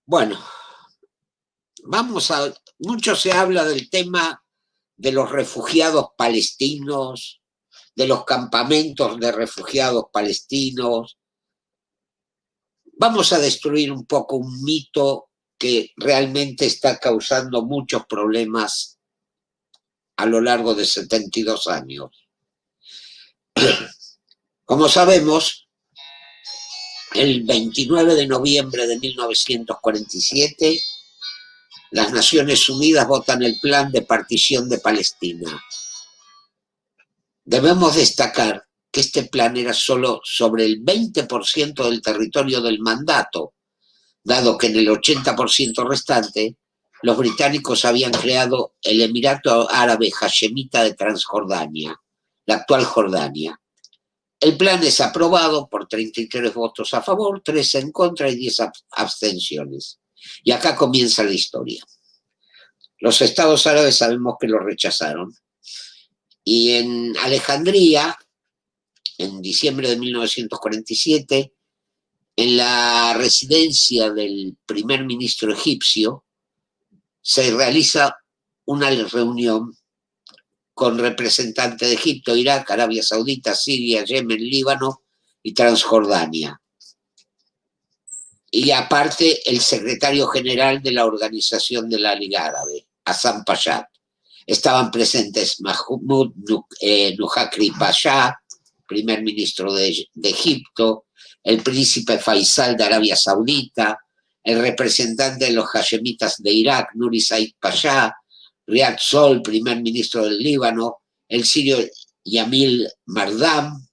Bueno, mucho se habla del tema de los refugiados palestinos, de los campamentos de refugiados palestinos. Vamos a destruir un poco un mito que realmente está causando muchos problemas a lo largo de 72 años. Como sabemos, el 29 de noviembre de 1947, las Naciones Unidas votan el plan de partición de Palestina. Debemos destacar que este plan era solo sobre el 20% del territorio del mandato, dado que en el 80% restante los británicos habían creado el Emirato Árabe Hashemita de Transjordania, la actual Jordania. El plan es aprobado por 33 votos a favor, 3 en contra y 10 abstenciones. Y acá comienza la historia. Los estados árabes sabemos que lo rechazaron. Y en Alejandría, en diciembre de 1947, en la residencia del primer ministro egipcio, se realiza una reunión con representantes de Egipto, Irak, Arabia Saudita, Siria, Yemen, Líbano y Transjordania. Y aparte el secretario general de la Organización de la Liga Árabe, Hassan Pasha. Estaban presentes Mahmoud Nujakri Pasha, primer ministro de Egipto, el príncipe Faisal de Arabia Saudita, el representante de los hashemitas de Irak, Nuri Said Pasha, Riyad Sol, primer ministro del Líbano, el sirio Yamil Mardam,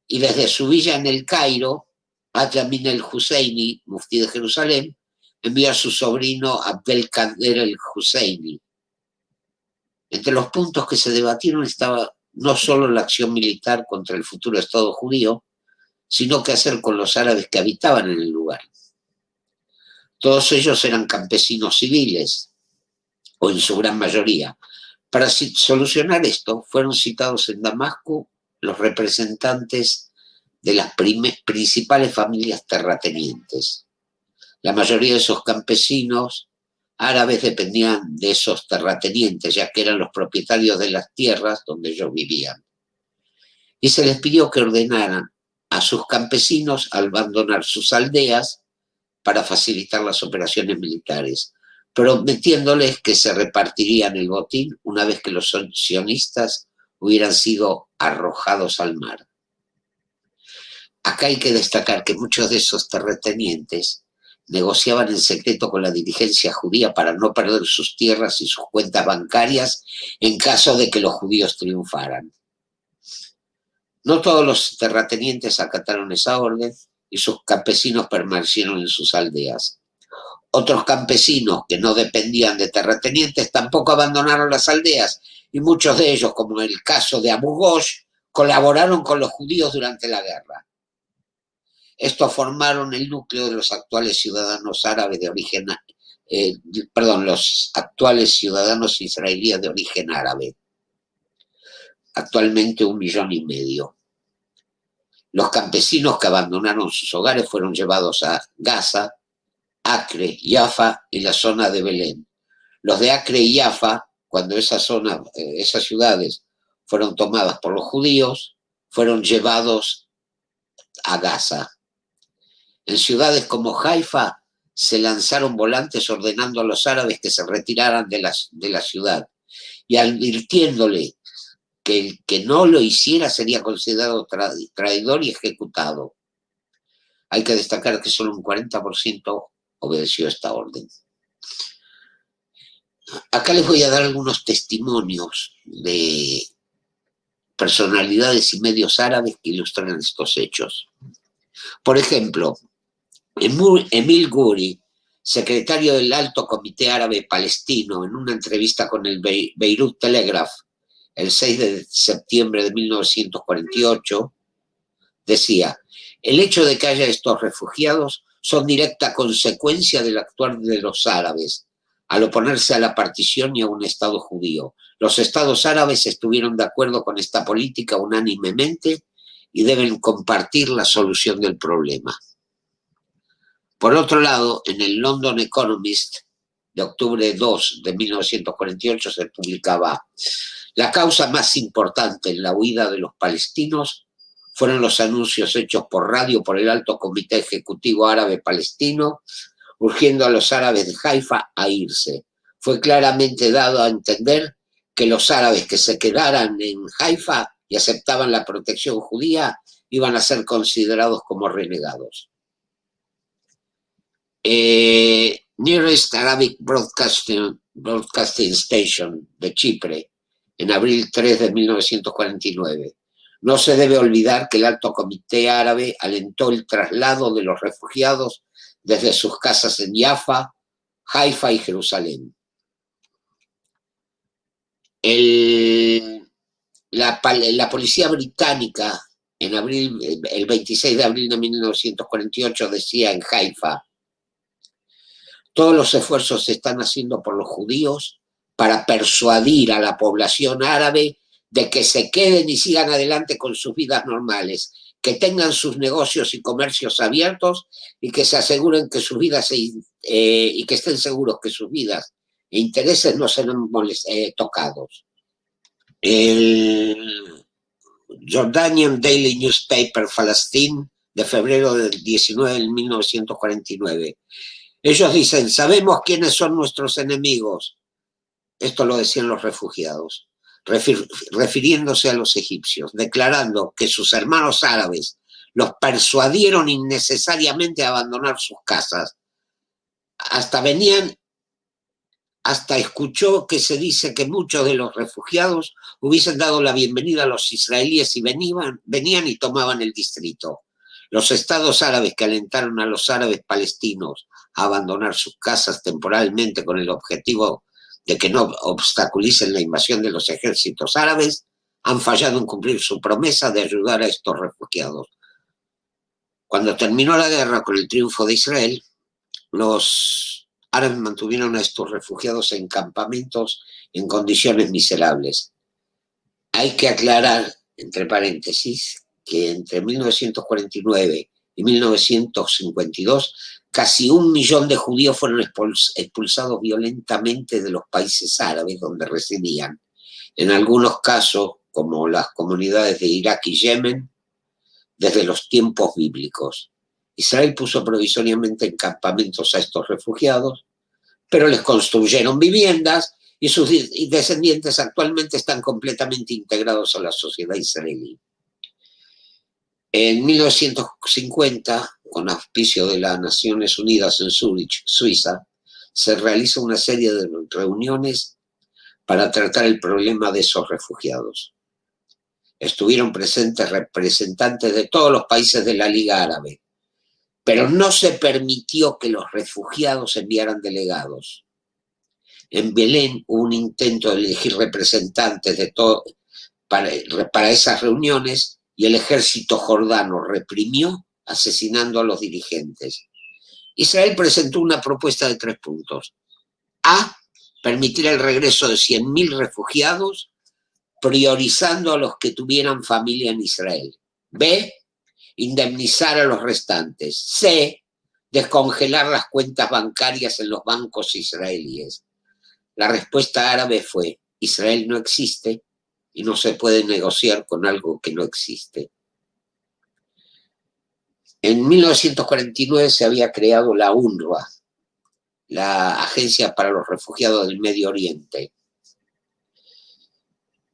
y desde su villa en el Cairo, Amin el-Husseini, muftí de Jerusalén, envió a su sobrino Abdelkader el-Husseini. Entre los puntos que se debatieron estaba no solo la acción militar contra el futuro Estado judío, sino qué hacer con los árabes que habitaban en el lugar. Todos ellos eran campesinos civiles, o en su gran mayoría. Para solucionar esto, fueron citados en Damasco los representantes de las principales familias terratenientes. La mayoría de esos campesinos árabes dependían de esos terratenientes, ya que eran los propietarios de las tierras donde ellos vivían. Y se les pidió que ordenaran a sus campesinos abandonar sus aldeas para facilitar las operaciones militares, prometiéndoles que se repartirían el botín una vez que los sionistas hubieran sido arrojados al mar. Acá hay que destacar que muchos de esos terratenientes negociaban en secreto con la dirigencia judía para no perder sus tierras y sus cuentas bancarias en caso de que los judíos triunfaran. No todos los terratenientes acataron esa orden y sus campesinos permanecieron en sus aldeas. Otros campesinos que no dependían de terratenientes tampoco abandonaron las aldeas y muchos de ellos, como en el caso de Abu Ghosh, colaboraron con los judíos durante la guerra. Estos formaron el núcleo de los actuales ciudadanos árabes de origen, los actuales ciudadanos israelíes de origen árabe. Actualmente 1,5 millones. Los campesinos que abandonaron sus hogares fueron llevados a Gaza, Acre, Jaffa y la zona de Belén. Los de Acre y Jaffa, cuando esas ciudades fueron tomadas por los judíos, fueron llevados a Gaza. En ciudades como Haifa se lanzaron volantes ordenando a los árabes que se retiraran de la ciudad y advirtiéndole que el que no lo hiciera sería considerado traidor y ejecutado. Hay que destacar que solo un 40% obedeció esta orden. Acá les voy a dar algunos testimonios de personalidades y medios árabes que ilustran estos hechos. Por ejemplo, Emil Guri, secretario del Alto Comité Árabe Palestino, en una entrevista con el Beirut Telegraph el 6 de septiembre de 1948, decía: el hecho de que haya estos refugiados son directa consecuencia del actuar de los árabes al oponerse a la partición y a un Estado judío. Los estados árabes estuvieron de acuerdo con esta política unánimemente y deben compartir la solución del problema. Por otro lado, en el London Economist de octubre 2 de 1948 se publicaba: la causa más importante en la huida de los palestinos fueron los anuncios hechos por radio por el Alto Comité Ejecutivo Árabe Palestino, urgiendo a los árabes de Haifa a irse. Fue claramente dado a entender que los árabes que se quedaran en Haifa y aceptaban la protección judía iban a ser considerados como renegados. Nearest Arabic Broadcasting Station de Chipre, en abril 3 de 1949. No se debe olvidar que el Alto Comité Árabe alentó el traslado de los refugiados desde sus casas en Jaffa, Haifa y Jerusalén. La policía británica el 26 de abril de 1948 decía en Haifa: todos los esfuerzos se están haciendo por los judíos para persuadir a la población árabe de que se queden y sigan adelante con sus vidas normales, que tengan sus negocios y comercios abiertos y que se aseguren que sus vidas y que estén seguros que sus vidas e intereses no serán tocados. El Jordanian Daily Newspaper Palestine de febrero del 19 de 1949. Ellos dicen: sabemos quiénes son nuestros enemigos. Esto lo decían los refugiados, refiriéndose a los egipcios, declarando que sus hermanos árabes los persuadieron innecesariamente a abandonar sus casas. Hasta escuchó que se dice que muchos de los refugiados hubiesen dado la bienvenida a los israelíes y venían y tomaban el distrito. Los estados árabes que alentaron a los árabes palestinos a abandonar sus casas temporalmente con el objetivo de que no obstaculicen la invasión de los ejércitos árabes, han fallado en cumplir su promesa de ayudar a estos refugiados. Cuando terminó la guerra con el triunfo de Israel, los árabes mantuvieron a estos refugiados en campamentos en condiciones miserables. Hay que aclarar, entre paréntesis, que entre 1949 y 1952 casi 1 millón de judíos fueron expulsados violentamente de los países árabes donde residían. En algunos casos, como las comunidades de Irak y Yemen, desde los tiempos bíblicos. Israel puso provisoriamente en campamentos a estos refugiados, pero les construyeron viviendas y sus descendientes actualmente están completamente integrados a la sociedad israelí. En 1950, con auspicio de las Naciones Unidas en Zúrich, Suiza, se realiza una serie de reuniones para tratar el problema de esos refugiados. Estuvieron presentes representantes de todos los países de la Liga Árabe, pero no se permitió que los refugiados enviaran delegados. En Belén hubo un intento de elegir representantes de todo para esas reuniones y el ejército jordano reprimió, asesinando a los dirigentes. Israel presentó una propuesta de 3 puntos. A, permitir el regreso de 100.000 refugiados, priorizando a los que tuvieran familia en Israel. B, indemnizar a los restantes. C, descongelar las cuentas bancarias en los bancos israelíes. La respuesta árabe fue: Israel no existe y no se puede negociar con algo que no existe. En 1949 se había creado la UNRWA, la Agencia para los Refugiados del Medio Oriente.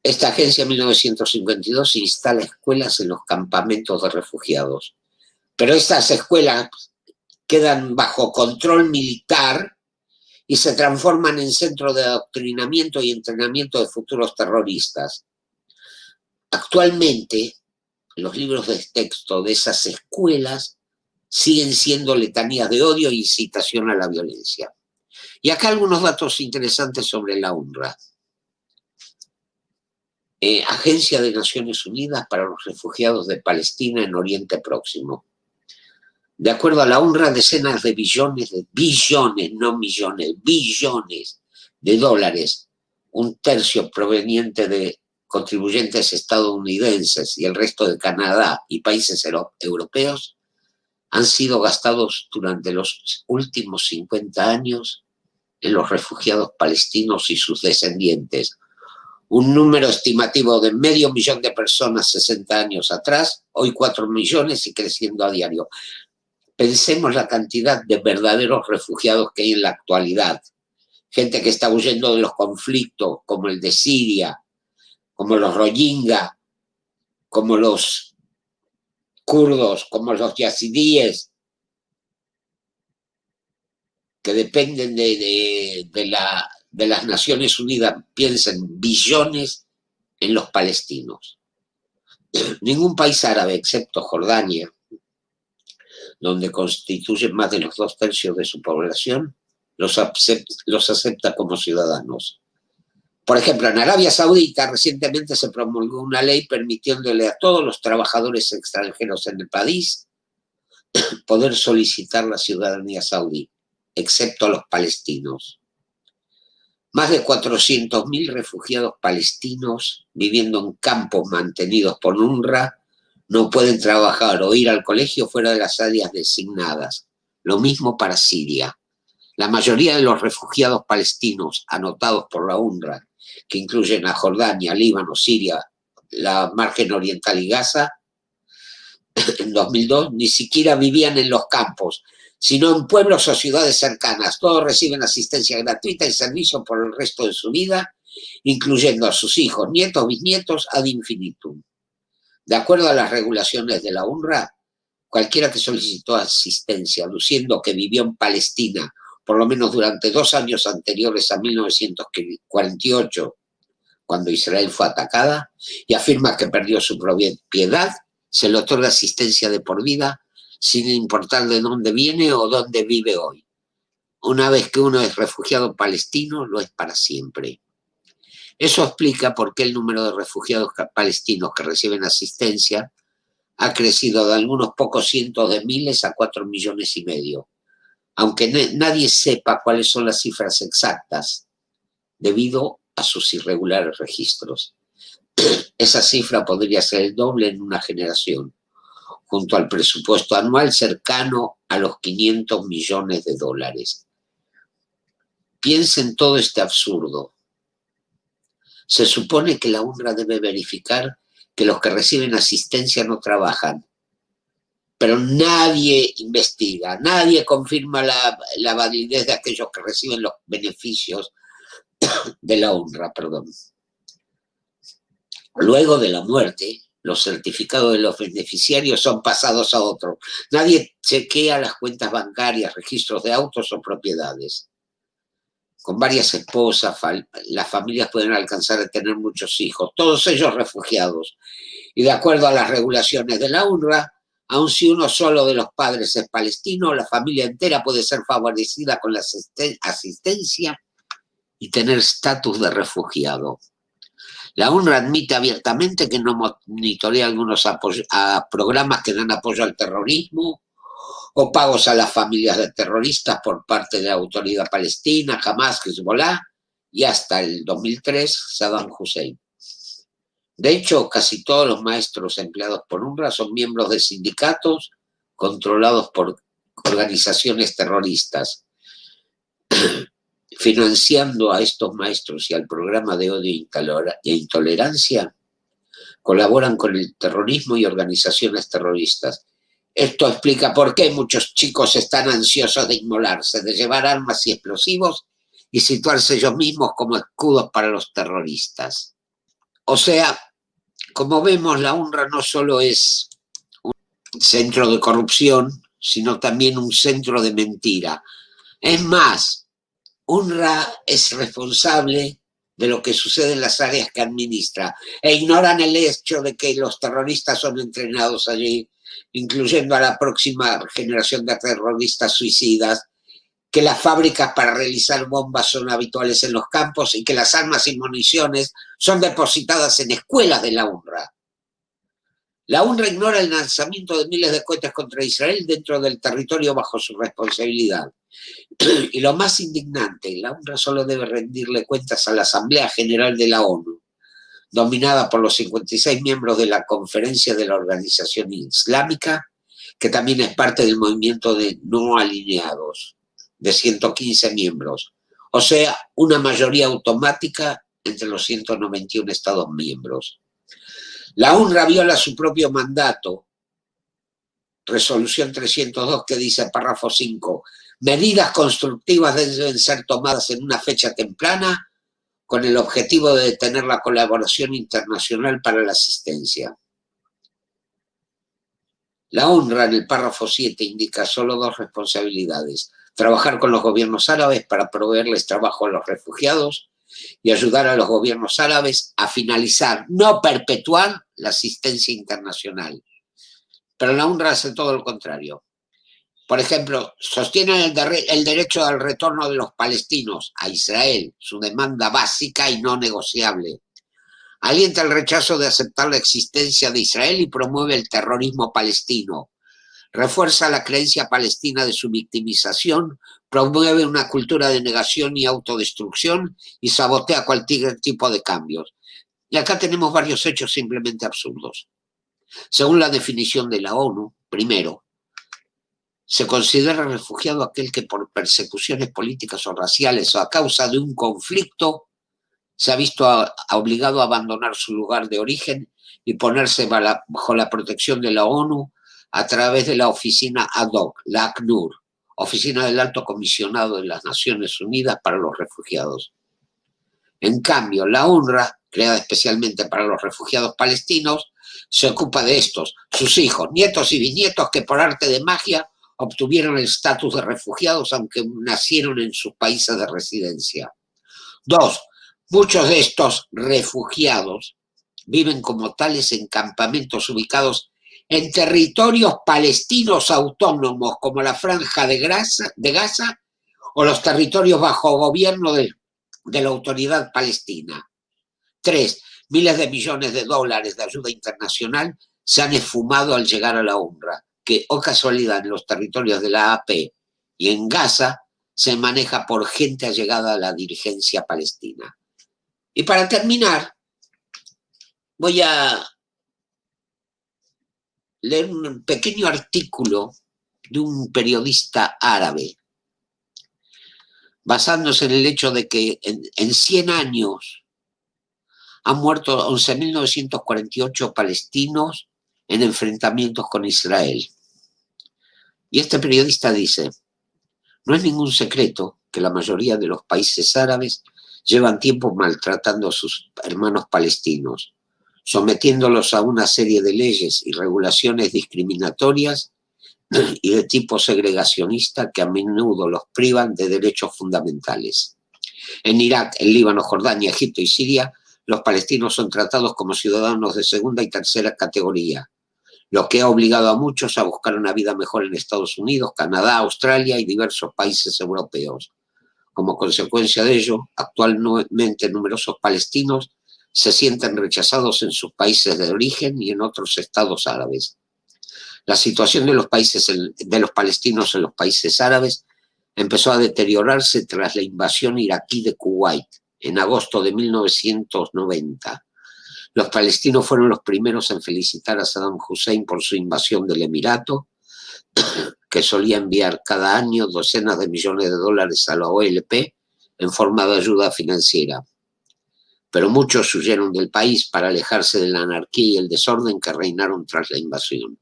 Esta agencia en 1952 instala escuelas en los campamentos de refugiados, pero estas escuelas quedan bajo control militar y se transforman en centros de adoctrinamiento y entrenamiento de futuros terroristas. Actualmente, los libros de texto de esas escuelas siguen siendo letanías de odio e incitación a la violencia. Y acá algunos datos interesantes sobre la UNRWA. Agencia de Naciones Unidas para los Refugiados de Palestina en Oriente Próximo. De acuerdo a la UNRWA, decenas de billones, no millones, billones de dólares, 1/3 proveniente de contribuyentes estadounidenses y el resto de Canadá y países europeos, han sido gastados durante los últimos 50 años en los refugiados palestinos y sus descendientes. Un número estimativo de 500.000 de personas 60 años atrás, hoy 4 millones y creciendo a diario. Pensemos la cantidad de verdaderos refugiados que hay en la actualidad. Gente que está huyendo de los conflictos, como el de Siria, como los Rohingya, como los kurdos, como los yazidíes, que dependen de las Naciones Unidas. Piensen, billones en los palestinos. Ningún país árabe, excepto Jordania, donde constituyen más de los 2/3 de su población, los acepta como ciudadanos. Por ejemplo, en Arabia Saudita recientemente se promulgó una ley permitiéndole a todos los trabajadores extranjeros en el país poder solicitar la ciudadanía saudí, excepto a los palestinos. Más de 400.000 refugiados palestinos viviendo en campos mantenidos por UNRWA no pueden trabajar o ir al colegio fuera de las áreas designadas. Lo mismo para Siria. La mayoría de los refugiados palestinos anotados por la UNRWA, que incluyen a Jordania, Líbano, Siria, la margen oriental y Gaza, en 2002 ni siquiera vivían en los campos, sino en pueblos o ciudades cercanas. Todos reciben asistencia gratuita y servicio por el resto de su vida, incluyendo a sus hijos, nietos, bisnietos, ad infinitum. De acuerdo a las regulaciones de la UNRWA, cualquiera que solicitó asistencia, aduciendo que vivió en Palestina por lo menos durante 2 años anteriores a 1948, cuando Israel fue atacada, y afirma que perdió su propiedad, se le otorga asistencia de por vida, sin importar de dónde viene o dónde vive hoy. Una vez que uno es refugiado palestino, lo es para siempre. Eso explica por qué el número de refugiados palestinos que reciben asistencia ha crecido de algunos pocos cientos de miles a 4,5 millones, aunque nadie sepa cuáles son las cifras exactas, debido a sus irregulares registros. Esa cifra podría ser el doble en una generación, junto al presupuesto anual cercano a los 500 millones de dólares. Piensen todo este absurdo. Se supone que la UNRWA debe verificar que los que reciben asistencia no trabajan, pero nadie investiga, nadie confirma la validez de aquellos que reciben los beneficios de la UNRWA, Luego de la muerte, los certificados de los beneficiarios son pasados a otros. Nadie chequea las cuentas bancarias, registros de autos o propiedades. Con varias esposas, las familias pueden alcanzar a tener muchos hijos, todos ellos refugiados. Y de acuerdo a las regulaciones de la UNRWA, aun si uno solo de los padres es palestino, la familia entera puede ser favorecida con la asistencia y tener estatus de refugiado. La UNRWA admite abiertamente que no monitorea algunos programas que dan apoyo al terrorismo o pagos a las familias de terroristas por parte de la autoridad palestina, Hamas, Hezbollah y hasta el 2003 Saddam Hussein. De hecho, casi todos los maestros empleados por UNRWA son miembros de sindicatos controlados por organizaciones terroristas. Financiando a estos maestros y al programa de odio e intolerancia, colaboran con el terrorismo y organizaciones terroristas. Esto explica por qué muchos chicos están ansiosos de inmolarse, de llevar armas y explosivos y situarse ellos mismos como escudos para los terroristas. O sea, como vemos, la UNRWA no solo es un centro de corrupción, sino también un centro de mentira. Es más, UNRWA es responsable de lo que sucede en las áreas que administra e ignoran el hecho de que los terroristas son entrenados allí, incluyendo a la próxima generación de terroristas suicidas, que las fábricas para realizar bombas son habituales en los campos y que las armas y municiones son depositadas en escuelas de la UNRWA. La UNRWA ignora el lanzamiento de miles de cohetes contra Israel dentro del territorio bajo su responsabilidad. Y lo más indignante, la UNRWA solo debe rendirle cuentas a la Asamblea General de la ONU, dominada por los 56 miembros de la Conferencia de la Organización Islámica, que también es parte del movimiento de no alineados, de 115 miembros. O sea, una mayoría automática entre los 191 Estados miembros. La UNRWA viola su propio mandato, resolución 302, que dice, párrafo 5, medidas constructivas deben ser tomadas en una fecha temprana con el objetivo de detener la colaboración internacional para la asistencia. La UNRWA en el párrafo 7 indica solo dos responsabilidades: trabajar con los gobiernos árabes para proveerles trabajo a los refugiados y ayudar a los gobiernos árabes a finalizar, no perpetuar, la asistencia internacional. Pero la UNRWA hace todo lo contrario. Por ejemplo, sostienen el derecho al retorno de los palestinos a Israel, su demanda básica y no negociable. Alienta el rechazo de aceptar la existencia de Israel y promueve el terrorismo palestino. Refuerza la creencia palestina de su victimización, promueve una cultura de negación y autodestrucción y sabotea cualquier tipo de cambios. Y acá tenemos varios hechos simplemente absurdos. Según la definición de la ONU, primero, se considera refugiado aquel que por persecuciones políticas o raciales o a causa de un conflicto se ha visto obligado a abandonar su lugar de origen y ponerse bajo la protección de la ONU a través de la oficina ad hoc, la ACNUR, Oficina del Alto Comisionado de las Naciones Unidas para los Refugiados. En cambio, la UNRWA, creada especialmente para los refugiados palestinos, se ocupa de estos, sus hijos, nietos y bisnietos que por arte de magia obtuvieron el estatus de refugiados aunque nacieron en sus países de residencia. Dos, muchos de estos refugiados viven como tales en campamentos ubicados en territorios palestinos autónomos como la Franja de Gaza o los territorios bajo gobierno de la autoridad palestina. Tres, miles de millones de dólares de ayuda internacional se han esfumado al llegar a la UNRWA, que, oh casualidad, en los territorios de la AP y en Gaza se maneja por gente allegada a la dirigencia palestina. Y para terminar, voy a leer un pequeño artículo de un periodista árabe, basándose en el hecho de que en 100 años han muerto 11.948 palestinos en enfrentamientos con Israel. Y este periodista dice, no es ningún secreto que la mayoría de los países árabes llevan tiempo maltratando a sus hermanos palestinos, sometiéndolos a una serie de leyes y regulaciones discriminatorias y de tipo segregacionista que a menudo los privan de derechos fundamentales. En Irak, en Líbano, Jordania, Egipto y Siria, los palestinos son tratados como ciudadanos de segunda y tercera categoría, lo que ha obligado a muchos a buscar una vida mejor en Estados Unidos, Canadá, Australia y diversos países europeos. Como consecuencia de ello, actualmente numerosos palestinos se sienten rechazados en sus países de origen y en otros estados árabes. La situación de los palestinos en los países árabes empezó a deteriorarse tras la invasión iraquí de Kuwait en agosto de 1990. Los palestinos fueron los primeros en felicitar a Saddam Hussein por su invasión del Emirato, que solía enviar cada año docenas de millones de dólares a la OLP en forma de ayuda financiera. Pero muchos huyeron del país para alejarse de la anarquía y el desorden que reinaron tras la invasión.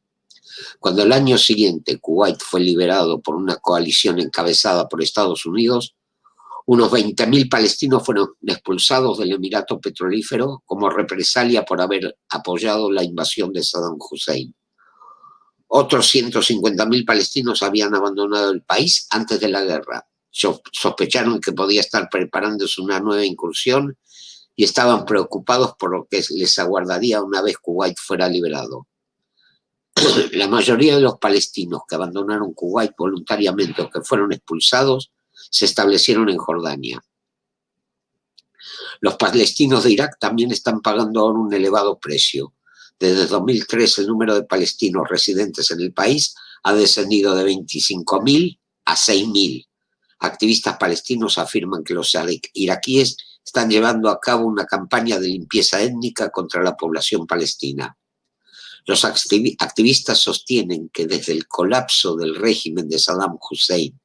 Cuando el año siguiente Kuwait fue liberado por una coalición encabezada por Estados Unidos, unos 20.000 palestinos fueron expulsados del Emirato Petrolífero como represalia por haber apoyado la invasión de Saddam Hussein. Otros 150.000 palestinos habían abandonado el país antes de la guerra. Sospecharon que podía estar preparándose una nueva incursión y estaban preocupados por lo que les aguardaría una vez Kuwait fuera liberado. La mayoría de los palestinos que abandonaron Kuwait voluntariamente o que fueron expulsados se establecieron en Jordania. Los palestinos de Irak también están pagando ahora un elevado precio. Desde 2003 el número de palestinos residentes en el país ha descendido de 25.000 a 6.000. Activistas palestinos afirman que los iraquíes están llevando a cabo una campaña de limpieza étnica contra la población palestina. Los activistas sostienen que desde el colapso del régimen de Saddam Hussein,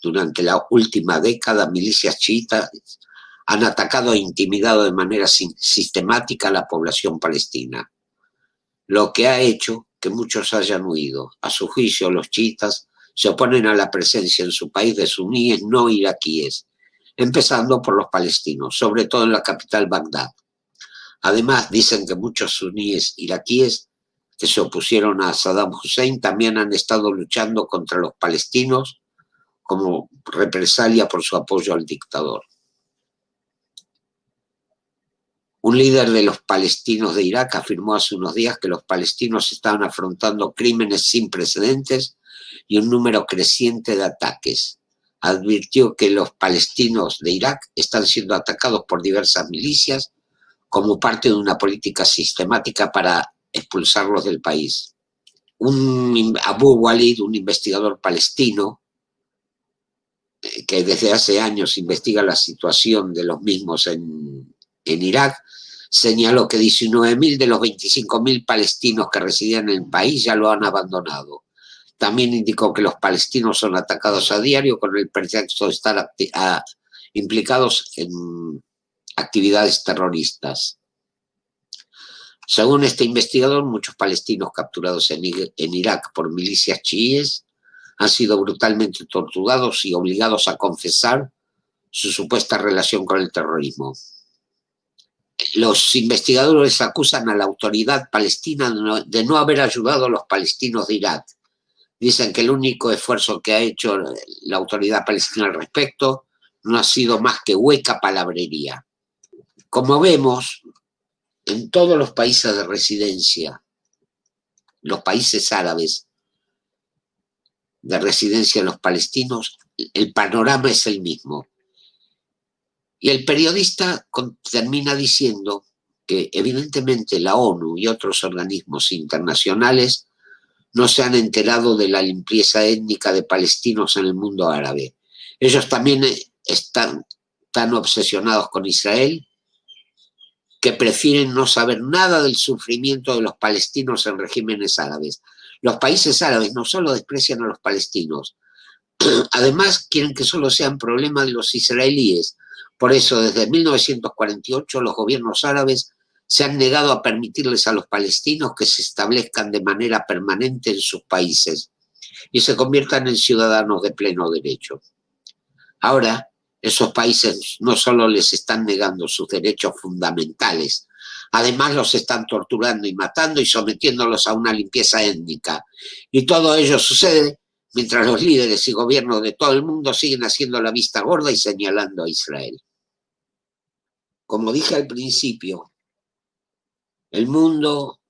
durante la última década, milicias chiitas han atacado e intimidado de manera sistemática a la población palestina, lo que ha hecho que muchos hayan huido. A su juicio, los chiitas se oponen a la presencia en su país de suníes no iraquíes, empezando por los palestinos, sobre todo en la capital Bagdad. Además, dicen que muchos suníes iraquíes que se opusieron a Saddam Hussein también han estado luchando contra los palestinos como represalia por su apoyo al dictador. Un líder de los palestinos de Irak afirmó hace unos días que los palestinos estaban afrontando crímenes sin precedentes y un número creciente de ataques. Advirtió que los palestinos de Irak están siendo atacados por diversas milicias como parte de una política sistemática para expulsarlos del país. Abu Walid, un investigador palestino, que desde hace años investiga la situación de los mismos en Irak, señaló que 19.000 de los 25.000 palestinos que residían en el país ya lo han abandonado. También indicó que los palestinos son atacados a diario con el pretexto de estar implicados en actividades terroristas. Según este investigador, muchos palestinos capturados en Irak por milicias chiíes han sido brutalmente torturados y obligados a confesar su supuesta relación con el terrorismo. Los investigadores acusan a la autoridad palestina de no haber ayudado a los palestinos de Irak. Dicen que el único esfuerzo que ha hecho la autoridad palestina al respecto no ha sido más que hueca palabrería. Como vemos, en todos los países de residencia, los países árabes de residencia de los palestinos, el panorama es el mismo. Y el periodista termina diciendo que evidentemente la ONU y otros organismos internacionales no se han enterado de la limpieza étnica de palestinos en el mundo árabe. Ellos también están tan obsesionados con Israel que prefieren no saber nada del sufrimiento de los palestinos en regímenes árabes. Los países árabes no solo desprecian a los palestinos, además quieren que solo sean problema de los israelíes. Por eso, desde 1948, los gobiernos árabes se han negado a permitirles a los palestinos que se establezcan de manera permanente en sus países y se conviertan en ciudadanos de pleno derecho. Ahora, esos países no solo les están negando sus derechos fundamentales, además los están torturando y matando y sometiéndolos a una limpieza étnica. Y todo ello sucede mientras los líderes y gobiernos de todo el mundo siguen haciendo la vista gorda y señalando a Israel. Como dije al principio, el mundo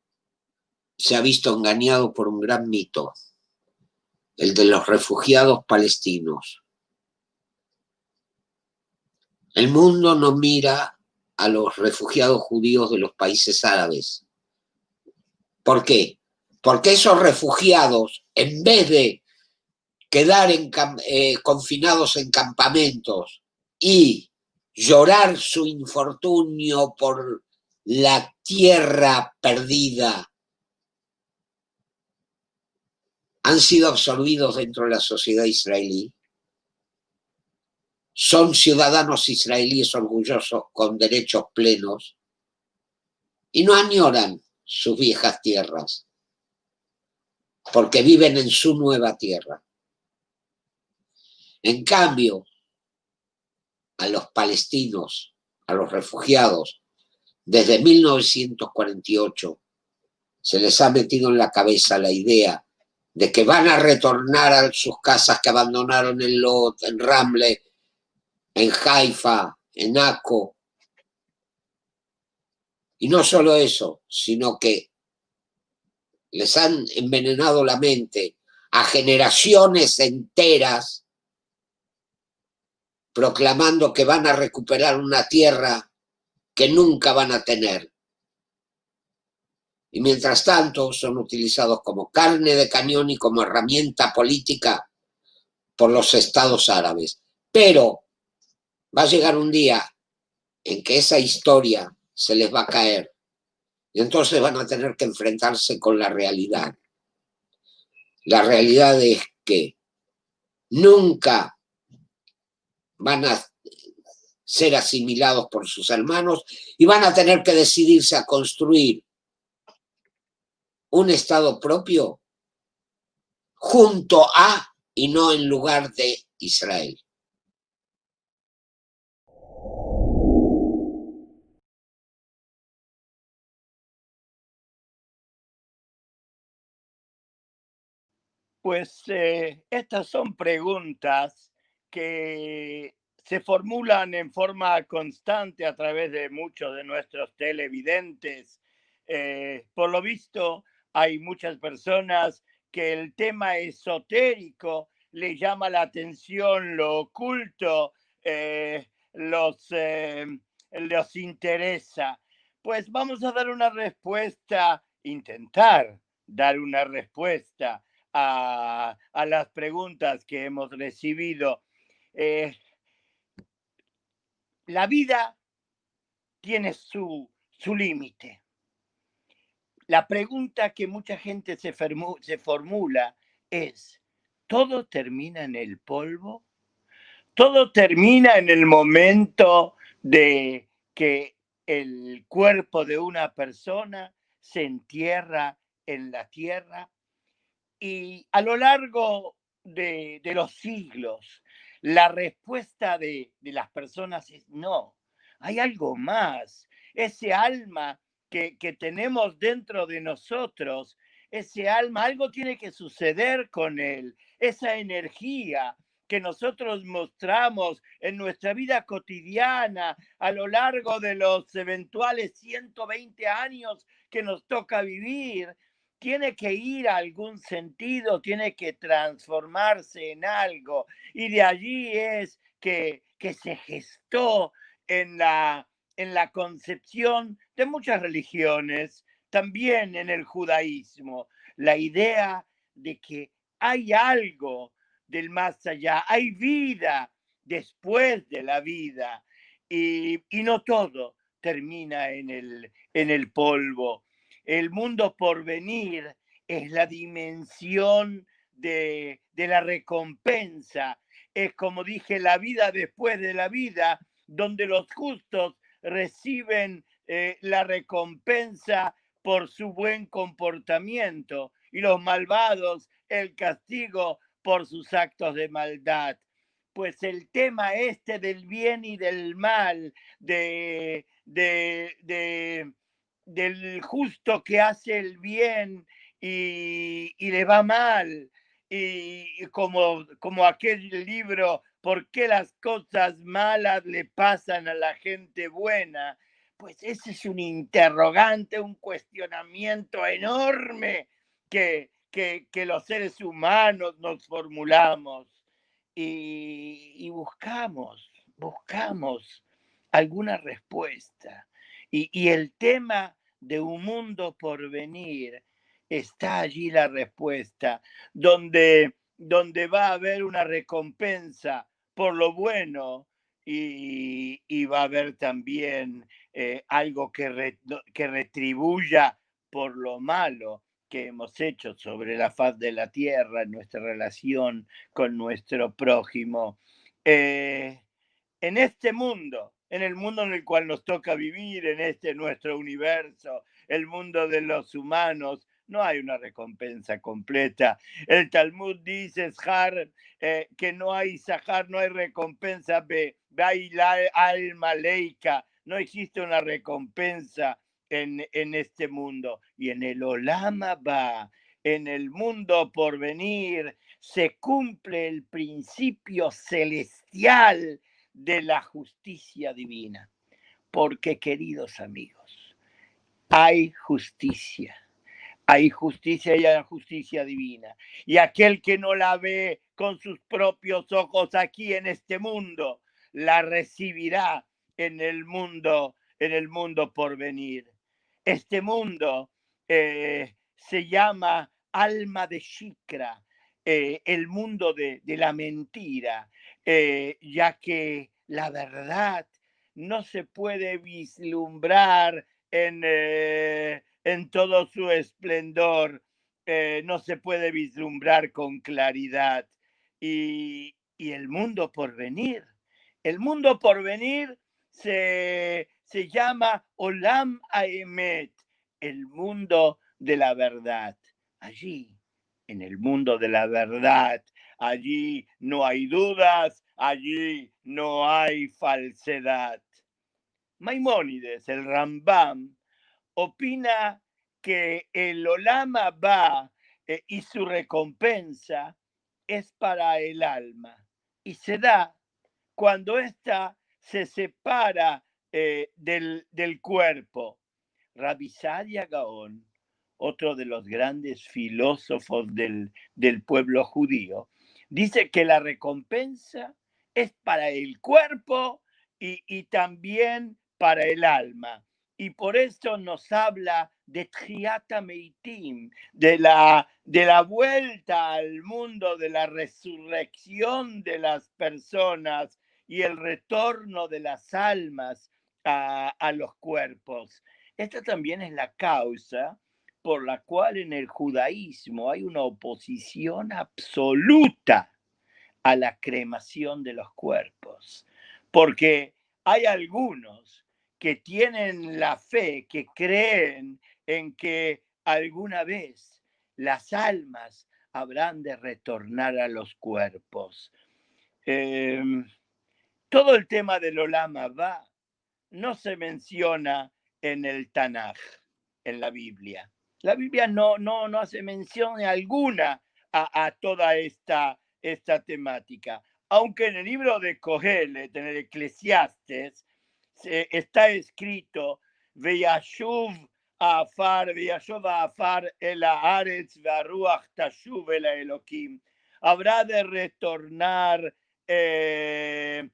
se ha visto engañado por un gran mito, el de los refugiados palestinos. El mundo no mira a los refugiados judíos de los países árabes. ¿Por qué? Porque esos refugiados, en vez de quedar confinados en campamentos y llorar su infortunio por la tierra perdida, han sido absorbidos dentro de la sociedad israelí. Son ciudadanos israelíes orgullosos con derechos plenos y no añoran sus viejas tierras porque viven en su nueva tierra. En cambio, a los palestinos, a los refugiados, desde 1948 se les ha metido en la cabeza la idea de que van a retornar a sus casas que abandonaron en Lot, en Ramle, en Haifa, en Akko. Y no solo eso, sino que les han envenenado la mente a generaciones enteras proclamando que van a recuperar una tierra que nunca van a tener. Y mientras tanto son utilizados como carne de cañón y como herramienta política por los estados árabes. Pero va a llegar un día en que esa historia se les va a caer Y entonces van a tener que enfrentarse con la realidad. La realidad es que nunca van a ser asimilados por sus hermanos y van a tener que decidirse a construir un Estado propio junto a y no en lugar de Israel. Pues estas son preguntas que se formulan en forma constante a través de muchos de nuestros televidentes. Por lo visto, hay muchas personas que el tema esotérico les llama la atención, lo oculto, los interesa. Pues vamos a dar una respuesta, intentar dar una respuesta a las preguntas que hemos recibido. La vida tiene su límite. La pregunta que mucha gente se formula es, ¿todo termina en el polvo? ¿Todo termina en el momento de que el cuerpo de una persona se entierra en la tierra? Y a lo largo de los siglos, la respuesta de las personas es no, hay algo más. Ese alma que tenemos dentro de nosotros, ese alma, algo tiene que suceder con él, esa energía que nosotros mostramos en nuestra vida cotidiana a lo largo de los eventuales 120 años que nos toca vivir, tiene que ir a algún sentido, tiene que transformarse en algo. Y de allí es que se gestó en la concepción de muchas religiones, también en el judaísmo, la idea de que hay algo del más allá, hay vida después de la vida y no todo termina en el polvo. El mundo por venir es la dimensión de la recompensa. Es como dije, la vida después de la vida, donde los justos reciben la recompensa por su buen comportamiento y los malvados el castigo por sus actos de maldad. Pues el tema este del bien y del mal, del justo que hace el bien y le va mal, y como aquel libro, ¿por qué las cosas malas le pasan a la gente buena? Pues ese es un interrogante, un cuestionamiento enorme que los seres humanos nos formulamos y buscamos alguna respuesta. Y el tema de un mundo por venir, está allí la respuesta, donde va a haber una recompensa por lo bueno y va a haber también algo que retribuya por lo malo que hemos hecho sobre la faz de la tierra en nuestra relación con nuestro prójimo. En este mundo, en el mundo en el cual nos toca vivir, en este nuestro universo, el mundo de los humanos, no hay una recompensa completa. El Talmud dice, Shar, que no hay Sahar, no hay recompensa, alma leica, no existe una recompensa en este mundo. Y en el Olama va, en el mundo por venir, se cumple el principio celestial de la justicia divina. Porque, queridos amigos, hay justicia y hay justicia divina. Y aquel que no la ve con sus propios ojos aquí en este mundo, la recibirá en el mundo por venir. Este mundo se llama alma de Shikra, el mundo de la mentira, ya que la verdad no se puede vislumbrar en todo su esplendor, no se puede vislumbrar con claridad. Y el mundo por venir, se llama Olam Haemet, el mundo de la verdad. Allí, en el mundo de la verdad, allí no hay dudas, allí no hay falsedad. Maimónides, el Rambam, opina que el Olam Abba y su recompensa es para el alma y se da cuando ésta se separa del cuerpo. Rabbi Saadia Gaón, otro de los grandes filósofos del pueblo judío, dice que la recompensa es para el cuerpo y también para el alma. Y por eso nos habla de Tchiat HaMeitim, de la vuelta al mundo, de la resurrección de las personas y el retorno de las almas a los cuerpos. Esta también es la causa por la cual en el judaísmo hay una oposición absoluta a la cremación de los cuerpos, porque hay algunos que tienen la fe, que creen en que alguna vez las almas habrán de retornar a los cuerpos. Todo el tema del Olam Abba no se menciona en el Tanaj, en la Biblia. La Biblia no hace mención alguna a toda esta temática. Aunque en el libro de Kohelet, en el Eclesiastes, está escrito, Veyashuv Afar el Haaretz ve'aruach tashuv el Elokim. Habrá de retornar el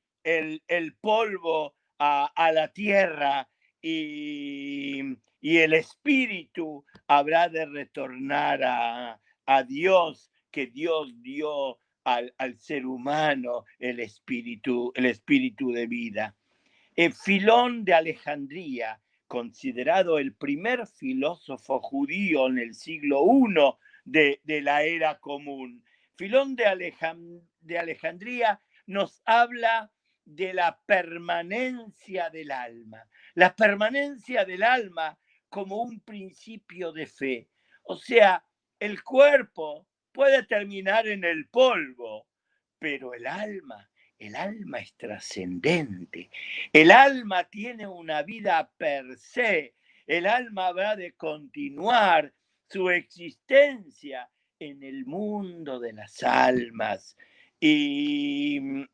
polvo a la tierra y el espíritu habrá de retornar a Dios, que Dios dio al ser humano el espíritu de vida. Filón de Alejandría, considerado el primer filósofo judío en el siglo I de la era común. Filón de Alejandría nos habla de la permanencia del alma. La permanencia del alma como un principio de fe. O sea, el cuerpo puede terminar en el polvo, pero el alma es trascendente. El alma tiene una vida per se. El alma habrá de continuar su existencia en el mundo de las almas. Y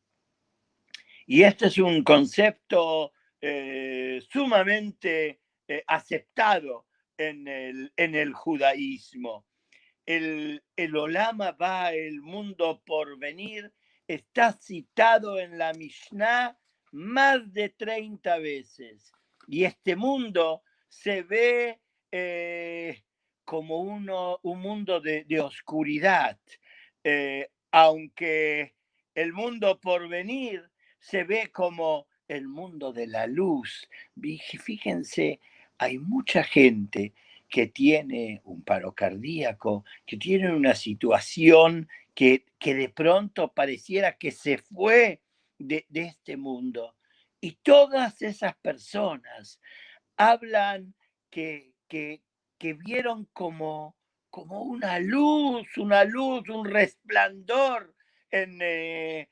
este es un concepto sumamente aceptado en el judaísmo. El Olam Abba, el mundo por venir, está citado en la Mishnah más de 30 veces. Y este mundo se ve como un mundo de oscuridad, aunque el mundo por venir se ve como el mundo de la luz. Fíjense, hay mucha gente que tiene un paro cardíaco, que tiene una situación que de pronto pareciera que se fue de este mundo. Y todas esas personas hablan que vieron como una luz, un resplandor que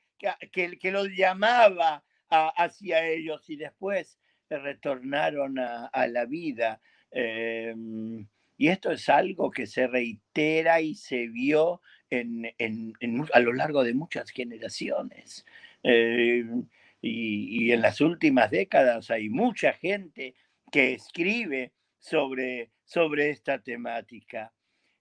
los llamaba hacia ellos y después retornaron a la vida. Y esto es algo que se reitera y se vio a lo largo de muchas generaciones. Y en las últimas décadas hay mucha gente que escribe sobre esta temática.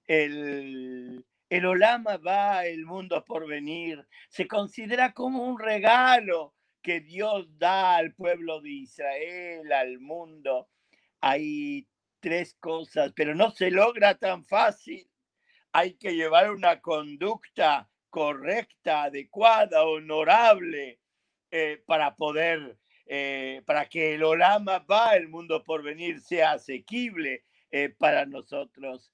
El Olam Abba, el mundo por venir, se considera como un regalo que Dios da al pueblo de Israel, al mundo. Hay 3 cosas, pero no se logra tan fácil. Hay que llevar una conducta correcta, adecuada, honorable, para poder para que el Olam Abba, el mundo por venir, sea asequible para nosotros.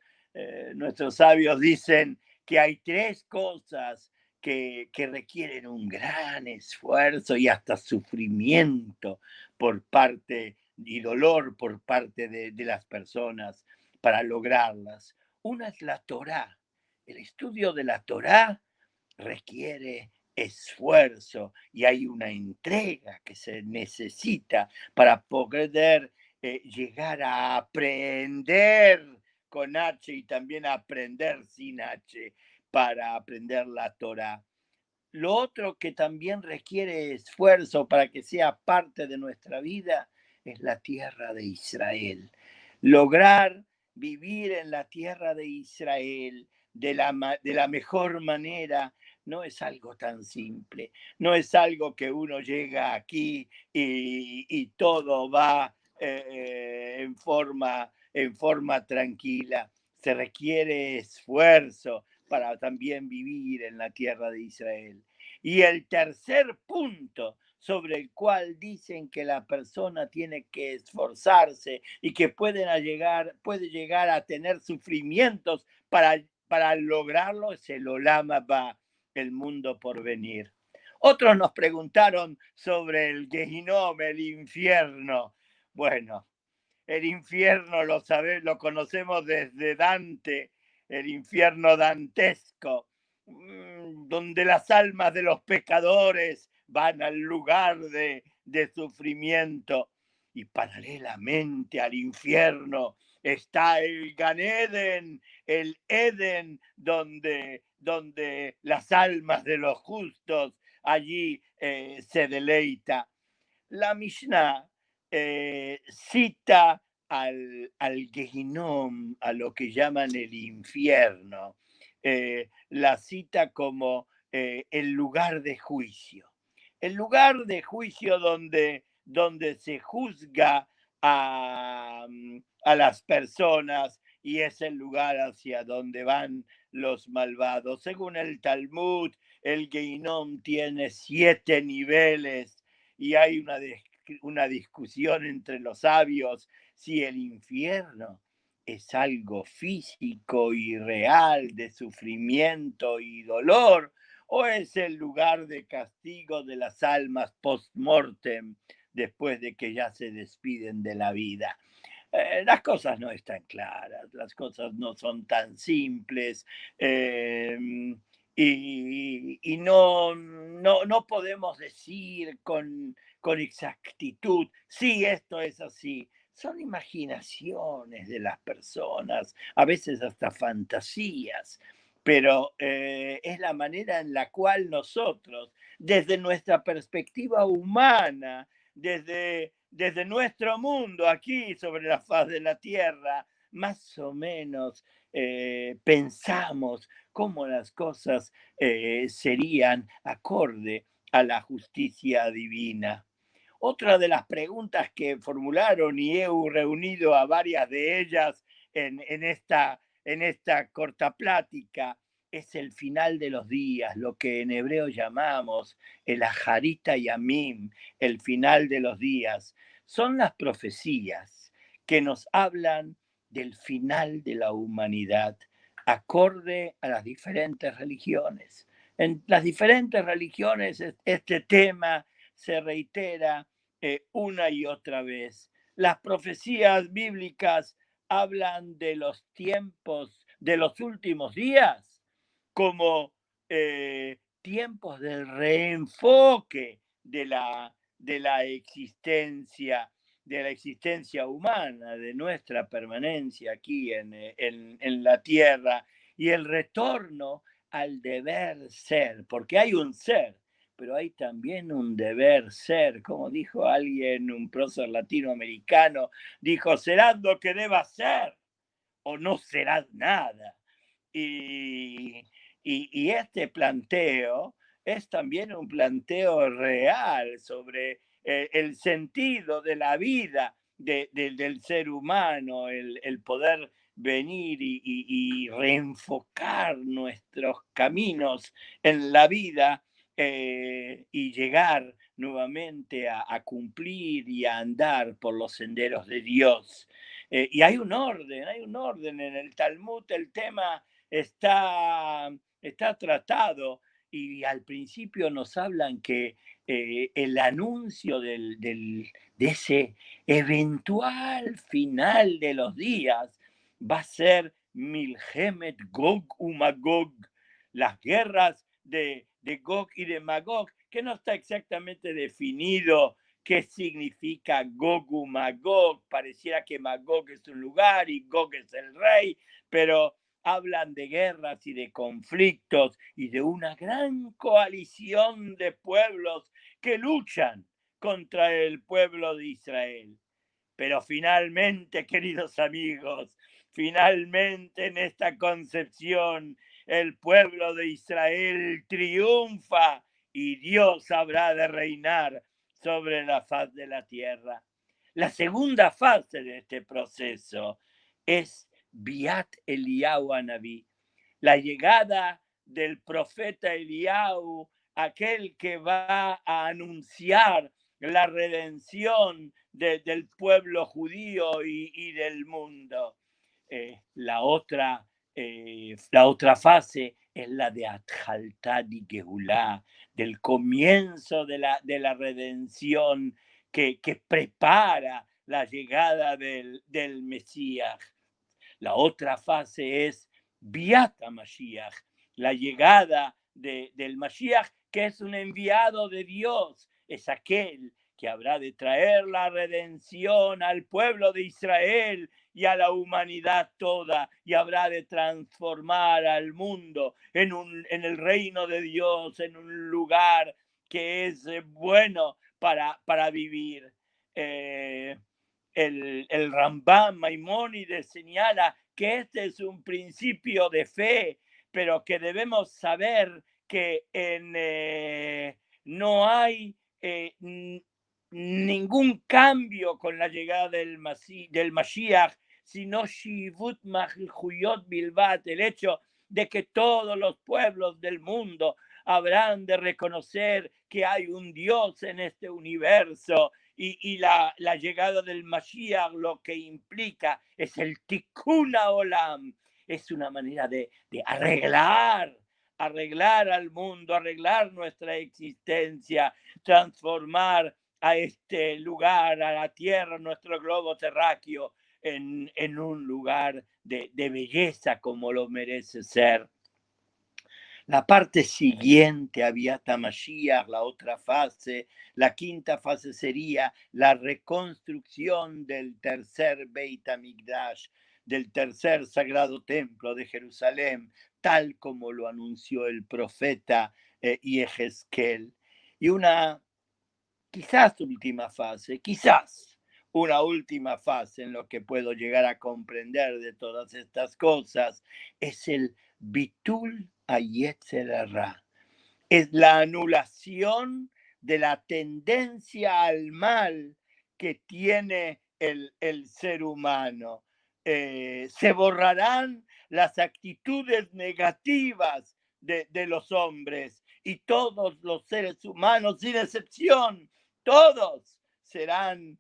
Nuestros sabios dicen que hay tres cosas que requieren un gran esfuerzo y hasta sufrimiento por parte y dolor por parte de las personas para lograrlas. Una es la Torá. El estudio de la Torá requiere esfuerzo y hay una entrega que se necesita para poder llegar a aprender con H y también aprender sin H para aprender la Torah. Lo otro que también requiere esfuerzo para que sea parte de nuestra vida es la tierra de Israel. Lograr vivir en la tierra de Israel de la mejor manera no es algo tan simple, no es algo que uno llega aquí y todo va en forma tranquila. Se requiere esfuerzo para también vivir en la tierra de Israel. Y el tercer punto sobre el cual dicen que la persona tiene que esforzarse y que puede llegar a tener sufrimientos para lograrlo es el Olam Abba, el mundo por venir. Otros nos preguntaron sobre el Gehinom, el infierno. Bueno, el infierno lo conocemos desde Dante, el infierno dantesco, donde las almas de los pecadores van al lugar de sufrimiento. Y paralelamente al infierno está el Gan Eden, el Eden, donde las almas de los justos allí se deleita. La Mishnah cita al Gehinom, a lo que llaman el infierno, la cita como el lugar de juicio. El lugar de juicio donde se juzga a las personas y es el lugar hacia donde van los malvados. Según el Talmud, el Gehinom tiene 7 niveles y hay una discusión entre los sabios si el infierno es algo físico y real de sufrimiento y dolor o es el lugar de castigo de las almas post-mortem después de que ya se despiden de la vida. Las cosas no están claras, las cosas no son tan simples y no podemos decir con exactitud, sí, esto es así. Son imaginaciones de las personas, a veces hasta fantasías, pero es la manera en la cual nosotros, desde nuestra perspectiva humana, desde nuestro mundo aquí sobre la faz de la tierra, más o menos pensamos cómo las cosas serían acorde a la justicia divina. Otra de las preguntas que formularon y he reunido a varias de ellas en esta corta plática es el final de los días, lo que en hebreo llamamos el Aharita Yamim, el final de los días. Son las profecías que nos hablan del final de la humanidad, acorde a las diferentes religiones. En las diferentes religiones este tema se reitera una y otra vez. Las profecías bíblicas hablan de los tiempos, de los últimos días, como tiempos del reenfoque de la existencia humana, de nuestra permanencia aquí en la tierra y el retorno al deber ser, porque hay un ser, pero hay también un deber ser, como dijo alguien, un prócer latinoamericano, dijo, serás lo que debas ser o no serás nada. Y este planteo es también un planteo real sobre el sentido de la vida del ser humano, el poder venir y reenfocar nuestros caminos en la vida y llegar nuevamente a cumplir y a andar por los senderos de Dios. Y hay un orden en el Talmud, el tema está tratado y al principio nos hablan que el anuncio de ese eventual final de los días va a ser Milhemet Gog u Magog, las guerras de Gog y de Magog, que no está exactamente definido qué significa Gog u Magog. Pareciera que Magog es un lugar y Gog es el rey, pero hablan de guerras y de conflictos y de una gran coalición de pueblos que luchan contra el pueblo de Israel. Pero finalmente, queridos amigos, finalmente en esta concepción el pueblo de Israel triunfa y Dios habrá de reinar sobre la faz de la tierra. La segunda fase de este proceso es Biat Eliyahu Anabí, la llegada del profeta Eliyahu, aquel que va a anunciar la redención del pueblo judío y del mundo. La otra fase es la de Atjaltad y Gehulá, del comienzo de la redención que prepara la llegada del Mesías. La otra fase es Biat Mashiach, la llegada del Mashiach, que es un enviado de Dios, es aquel que habrá de traer la redención al pueblo de Israel y a la humanidad toda, y habrá de transformar al mundo en el reino de Dios, en un lugar que es bueno para vivir. El Rambam Maimónides señala que este es un principio de fe, pero que debemos saber que no hay ningún cambio con la llegada del Mashiach, sino Shivut Mahuyot Bilbat, el hecho de que todos los pueblos del mundo habrán de reconocer que hay un Dios en este universo y la llegada del Mashiach lo que implica es el Tikkun Olam, es una manera de arreglar al mundo, arreglar nuestra existencia, transformar a este lugar, a la tierra, nuestro globo terráqueo, en un lugar de belleza como lo merece ser. La parte siguiente a Biat Mashiach, la otra fase, la quinta fase sería la reconstrucción del tercer Beit HaMikdash, del tercer sagrado templo de Jerusalén, tal como lo anunció el profeta Yehezkel. Y una quizás última fase, quizás una última fase en lo que puedo llegar a comprender de todas estas cosas, es el Bitul Yetzer Hara. Es la anulación de la tendencia al mal que tiene el ser humano. Se borrarán las actitudes negativas de los hombres y todos los seres humanos, sin excepción, todos serán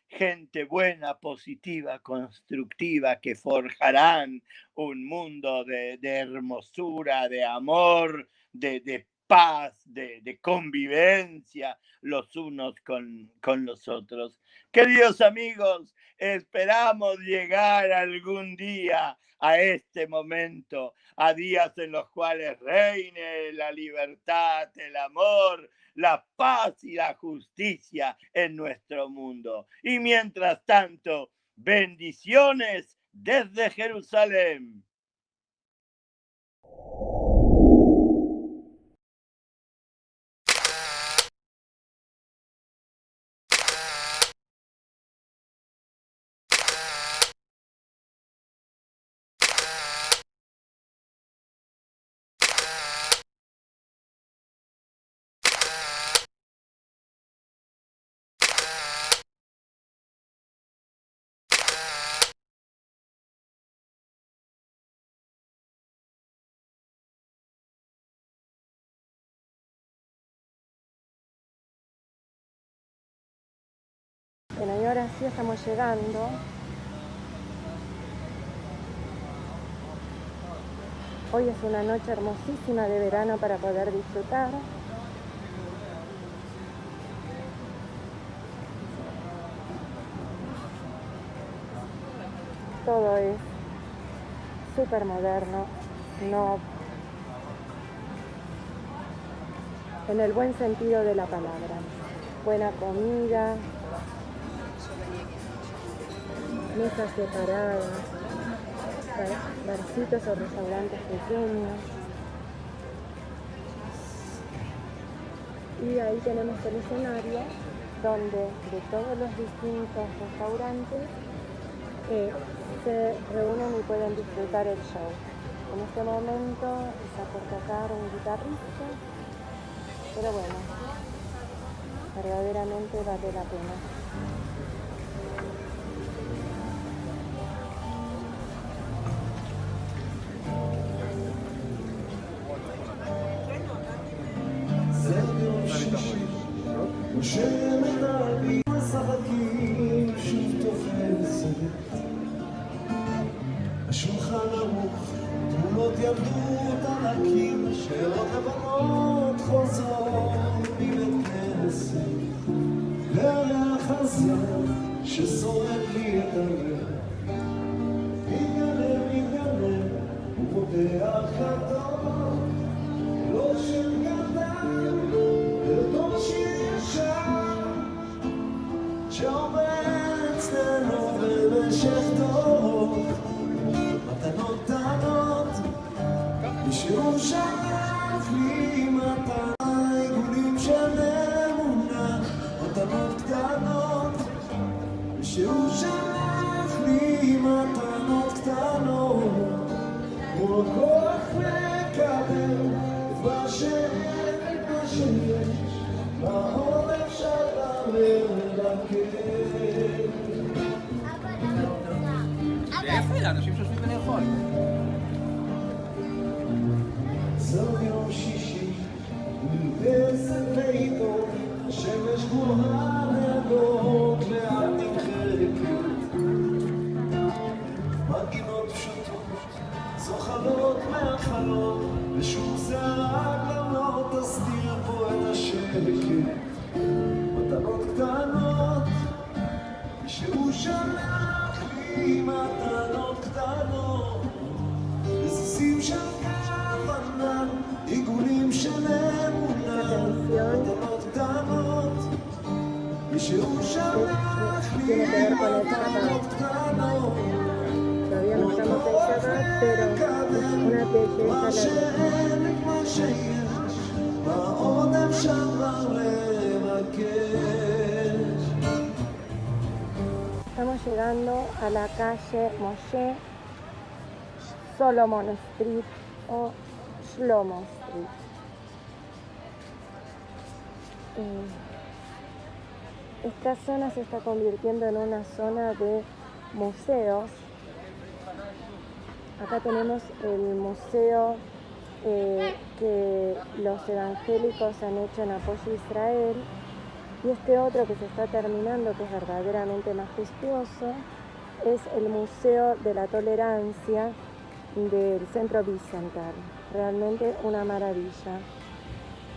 gente buena, positiva, constructiva, que forjarán un mundo de hermosura, de amor, de paz, de convivencia los unos con los otros. Queridos amigos, esperamos llegar algún día a este momento, a días en los cuales reine la libertad, el amor, la paz y la justicia en nuestro mundo. Y mientras tanto, bendiciones desde Jerusalén. Ya estamos llegando. Hoy es una noche hermosísima de verano para poder disfrutar. Todo es súper moderno, no en el buen sentido de la palabra. Buena comida, mesas separadas, barcitos o restaurantes pequeños. Y ahí tenemos el escenario donde de todos los distintos restaurantes se reúnen y pueden disfrutar el show. En este momento está por tocar un guitarrista, pero bueno, verdaderamente vale la pena. השולחן ערוך, תמונות ילדות ענקים, שאלות לבנות חוזרות מבית כנסת, והריח הזה ששורף לי את הלב, מתגלה, הוא פותח חדור, לא של גדם, וטוב שישר, שעובר אצלנו במשך דור. מתנות קטנות, מישהו שלח לי מתנה, עיגולים של אמונה. מתנות קטנות, מישהו שלח לי מתנות קטנות, כמו הכוח לקבל את מה שאין, את מה שיש, מה עוד אפשר לבקש. יפה, לאנשים שיושבים ולאכול. זהו יום שישי, מלבסת ביתו, השמש גבוהה לידות, לאט נמחקת. מנגינות פשוטות, זוחלות מהחלום, ושום שערה גם לא תסתיר פה את השקט. מתנות קטנות, שהוא שלח לי מתנות קטנות, רסיסים של כוונה, עיגולים של אמונה. מתנות קטנות, שהוא שלח לי מתנות קטנות, כמו מה שאין, את מה שיש, מה עוד אפשר לבקש. Estamos llegando a la calle Moshe Solomon Street o Shlomo Street. Esta zona se está convirtiendo en una zona de museos. Acá tenemos el museo que los evangélicos han hecho en apoyo a Israel. Y este otro que se está terminando, que es verdaderamente majestuoso, es el Museo de la Tolerancia del Centro Bicentenal. Realmente una maravilla.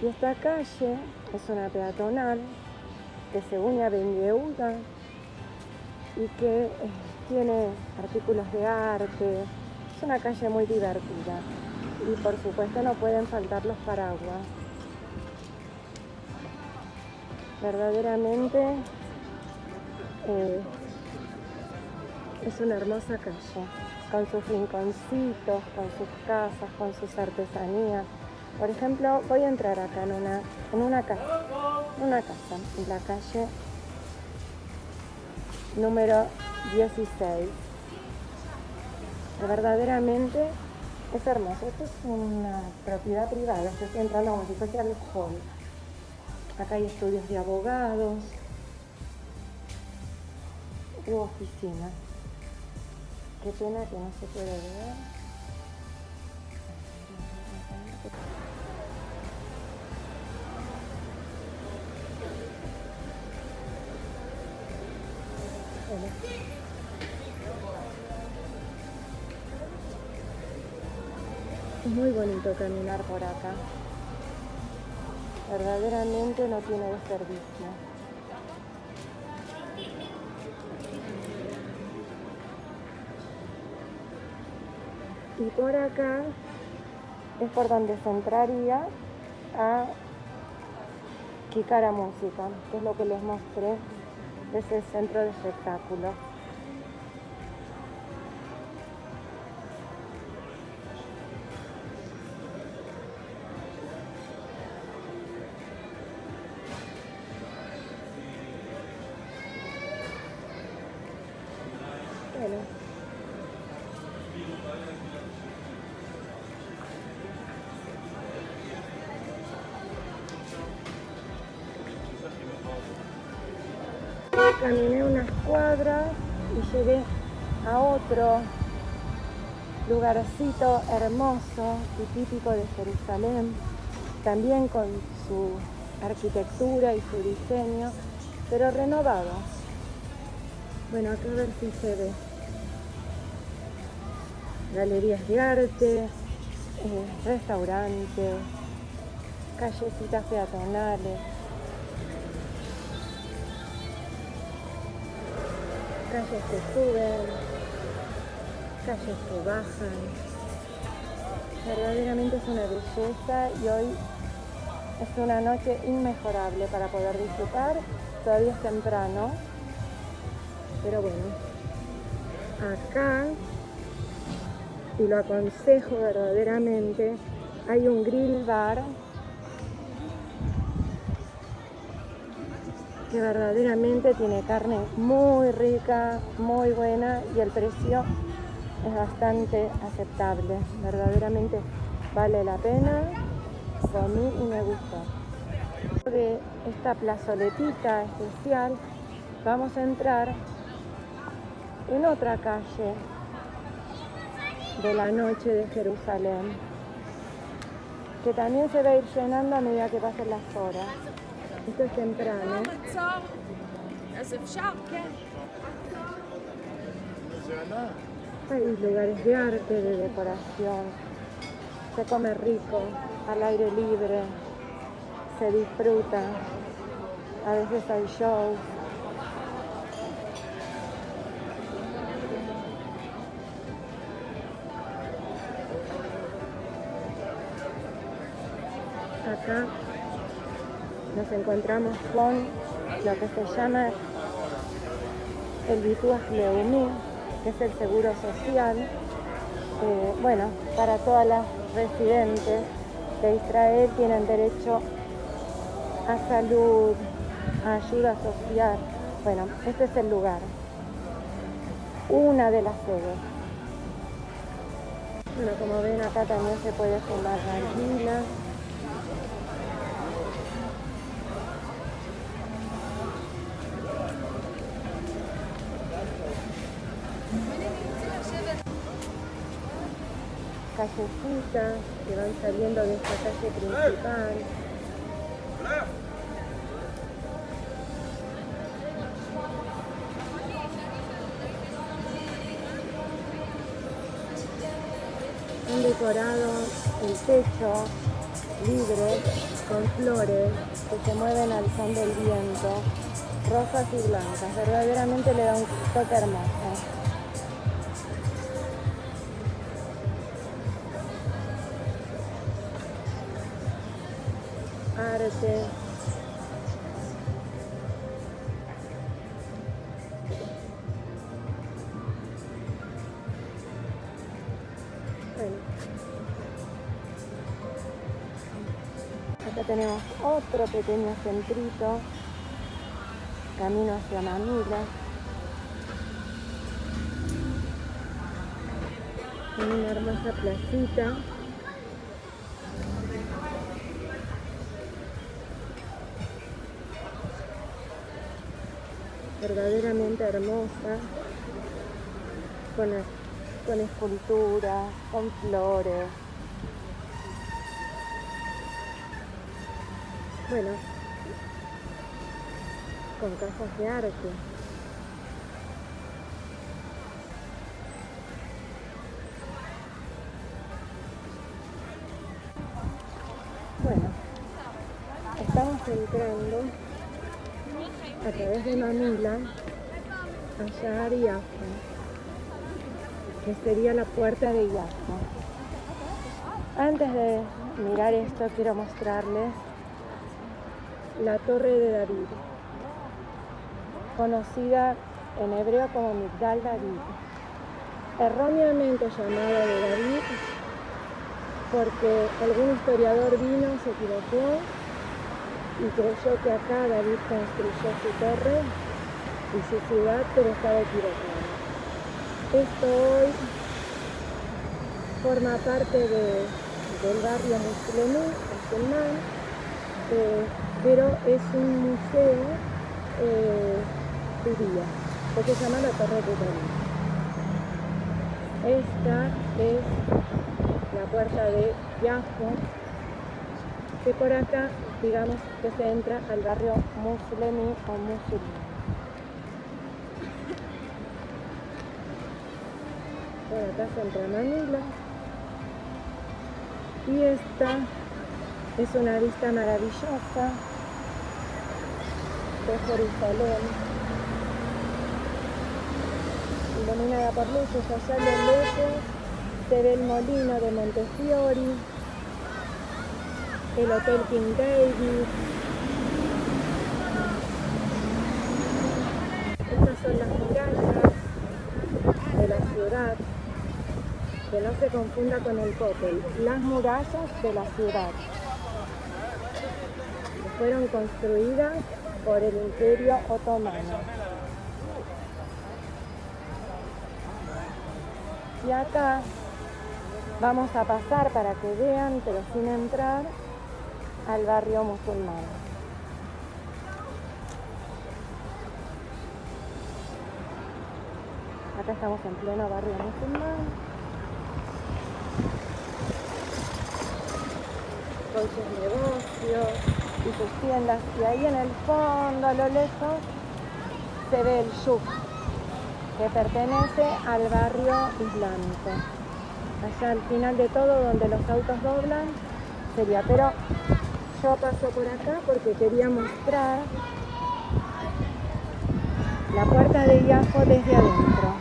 Y esta calle es una peatonal que se une a Ben Yehuda y que tiene artículos de arte. Es una calle muy divertida. Y por supuesto no pueden faltar los paraguas. Verdaderamente es una hermosa calle, con sus rinconcitos, con sus casas, con sus artesanías. Por ejemplo, voy a entrar acá en una casa, en la calle número 16. Verdaderamente es hermoso. Esto es una propiedad privada, yo estoy entrando como si fuese al hall. Acá hay estudios de abogados u oficinas. Qué pena que no se puede ver. Bueno. Es muy bonito caminar por acá. Verdaderamente no tiene desperdicio. Y por acá es por donde se entraría a Kikara Música, que es lo que les mostré de ese centro de espectáculos. Bueno. Caminé unas cuadras y llegué a otro lugarcito hermoso y típico de Jerusalén, también con su arquitectura y su diseño, pero renovado. Bueno, acá a ver si se ve. Galerías de arte, restaurantes, callecitas peatonales, calles que suben, calles que bajan. Verdaderamente es una belleza y hoy es una noche inmejorable para poder disfrutar. Todavía es temprano, pero bueno, acá, y lo aconsejo verdaderamente, hay un grill bar que verdaderamente tiene carne muy rica, muy buena y el precio es bastante aceptable. Verdaderamente vale la pena, comí y me gustó. De esta plazoletita especial vamos a entrar en otra calle de la noche de Jerusalén, que también se va a ir llenando a medida que pasen las horas. Esto es temprano. Hay lugares de arte, de decoración, se come rico, al aire libre, se disfruta, a veces hay shows. Acá nos encontramos con lo que se llama el Bituaj Leumi, que es el seguro social, bueno, para todas las residentes de Israel tienen derecho a salud, a ayuda social. Bueno, este es el lugar, una de las sedes. Bueno, como ven, acá también se puede fumar tranquila. Callecitas que van saliendo de esta calle principal. Han decorado el techo libre con flores que se mueven al son del viento, rosas y blancas. Verdaderamente le da un toque hermoso. Arte. Bueno. Acá tenemos otro pequeño centrito, camino hacia Mamila. En una hermosa placita. Verdaderamente hermosa, con esculturas, con flores. Bueno, con casas de arte. a través de Manila a llegar a Yafo, que sería la puerta de Yafo. Antes de mirar esto, quiero mostrarles la Torre de David, conocida en hebreo como Migdal David, erróneamente llamada de David porque algún historiador vino, se equivocó y creyó que acá David construyó su torre y su ciudad, pero estaba equivocado. Esto hoy forma parte del barrio musulmán, pero es un museo judío, que se llama la Torre de David. Esta es la puerta de Yafo, que por acá, digamos, que se entra al barrio musulmán o musulmán. Por acá se entra Manila. Y esta es una vista maravillosa de Jerusalén, iluminada por luces. Allá a lo lejos se ve el molino de Montefiori, el Hotel King David. Estas son las murallas de la ciudad, que no se confunda con el Kotel, las murallas de la ciudad, que fueron construidas por el Imperio Otomano. Y acá vamos a pasar para que vean, pero sin entrar, al barrio musulmán. Acá estamos en pleno barrio musulmán, con sus negocios y sus tiendas, y ahí en el fondo, a lo lejos, se ve el Shuk, que pertenece al barrio islámico. Allá al final de todo, donde los autos doblan, sería, pero yo paso por acá porque quería mostrar la puerta de Yafo desde adentro.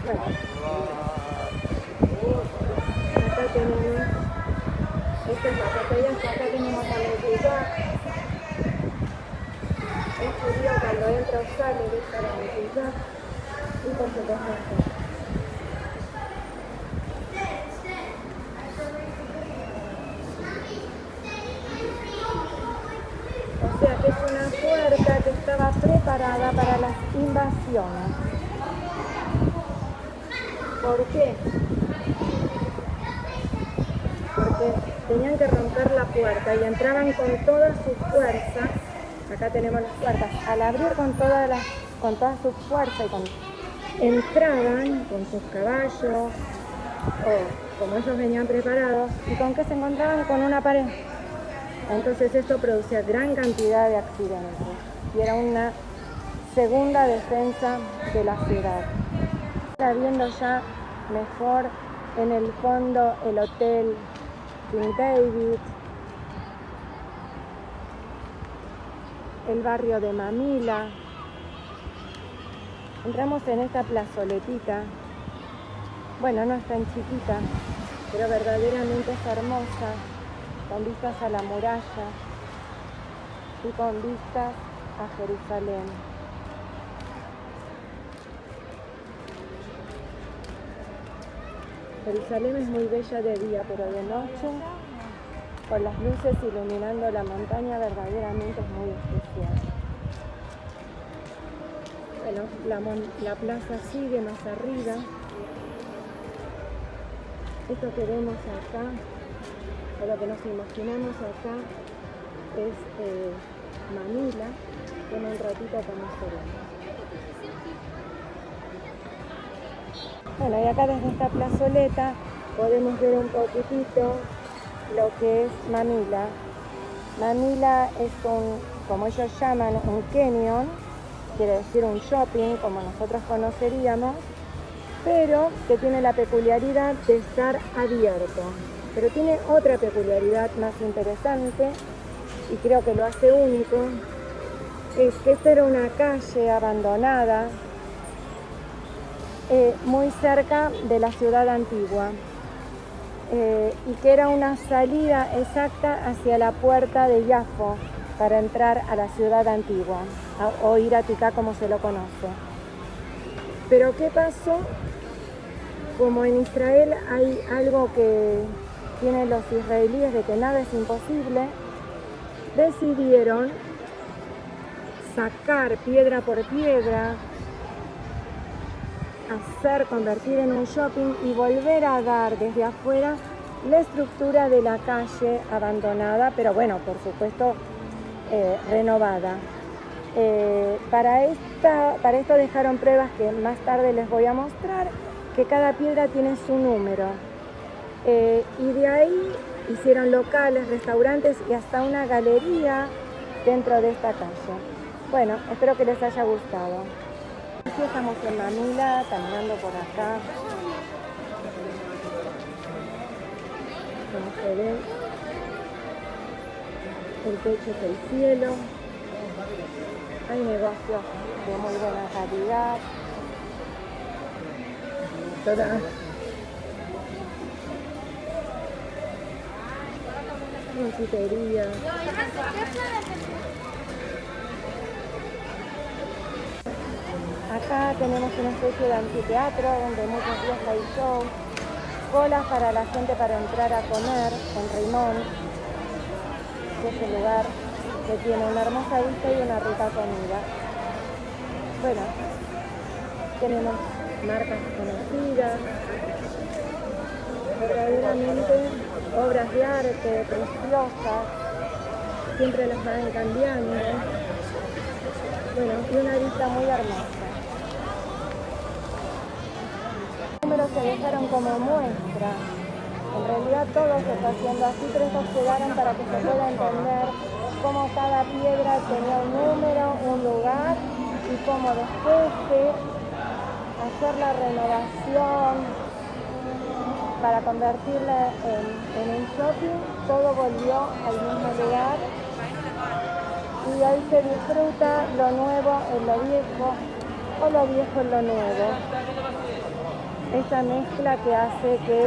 Bueno, acá tenemos, esta es la puerta de Yafo, acá tenemos a la iglesia. El judío cuando entra o sale deja la mezquita y por supuesto esto. O sea que es una puerta que estaba preparada para las invasiones. ¿Por qué? Porque tenían que romper la puerta y entraban con toda su fuerza. Acá tenemos las puertas. Al abrir con toda su fuerza y entraban con sus caballos, o como ellos venían preparados, y con que se encontraban con una pared. Entonces esto producía gran cantidad de accidentes y era una segunda defensa de la ciudad. Está viendo ya mejor en el fondo el Hotel King David, el barrio de Manila. Entramos en esta plazoletita, bueno, no es tan chiquita, pero verdaderamente es hermosa, con vistas a la muralla y con vistas a Jerusalén. Jerusalén es muy bella de día, pero de noche, con las luces iluminando la montaña, verdaderamente es muy especial. Bueno, la plaza sigue más arriba. Esto que vemos acá, o lo que nos imaginamos acá, es Manila, que en un ratito conoceremos. Bueno, y acá desde esta plazoleta podemos ver un poquitito lo que es Manila. Manila es como ellos llaman, un canyon, quiere decir un shopping, como nosotros conoceríamos, pero que tiene la peculiaridad de estar abierto. Pero tiene otra peculiaridad más interesante, y creo que lo hace único, es que esta era una calle abandonada, muy cerca de la ciudad antigua, y que era una salida exacta hacia la puerta de Yafo para entrar a la ciudad antigua, o Ir Aticá como se lo conoce. Pero ¿qué pasó? Como en Israel hay algo que tienen los israelíes de que nada es imposible, decidieron sacar piedra por piedra, convertir en un shopping y volver a dar desde afuera la estructura de la calle abandonada, pero bueno, por supuesto, renovada. Para esto dejaron pruebas que más tarde les voy a mostrar, que cada piedra tiene su número. Y de ahí hicieron locales, restaurantes y hasta una galería dentro de esta calle. Bueno, espero que les haya gustado. Aquí estamos en Mamila, caminando por acá. Como se ve, el techo es el cielo. Hay negocios de muy buena calidad. Confitería. Acá tenemos una especie de anfiteatro donde muchos días hay show, colas para la gente para entrar a comer en Rimón, que es un lugar que tiene una hermosa vista y una rica comida. Bueno, tenemos marcas conocidas, verdaderamente obras de arte preciosas, siempre las van cambiando. Bueno, y una vista muy hermosa. Los números se dejaron como muestra. En realidad todo se está haciendo así, pero estos quedaron para que se pueda entender cómo cada piedra tenía un número, un lugar, y cómo después de hacer la renovación para convertirla en un shopping, todo volvió al mismo lugar. Y ahí se disfruta lo nuevo en lo viejo, o lo viejo en lo nuevo. Esa mezcla que hace que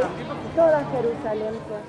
toda Jerusalén sea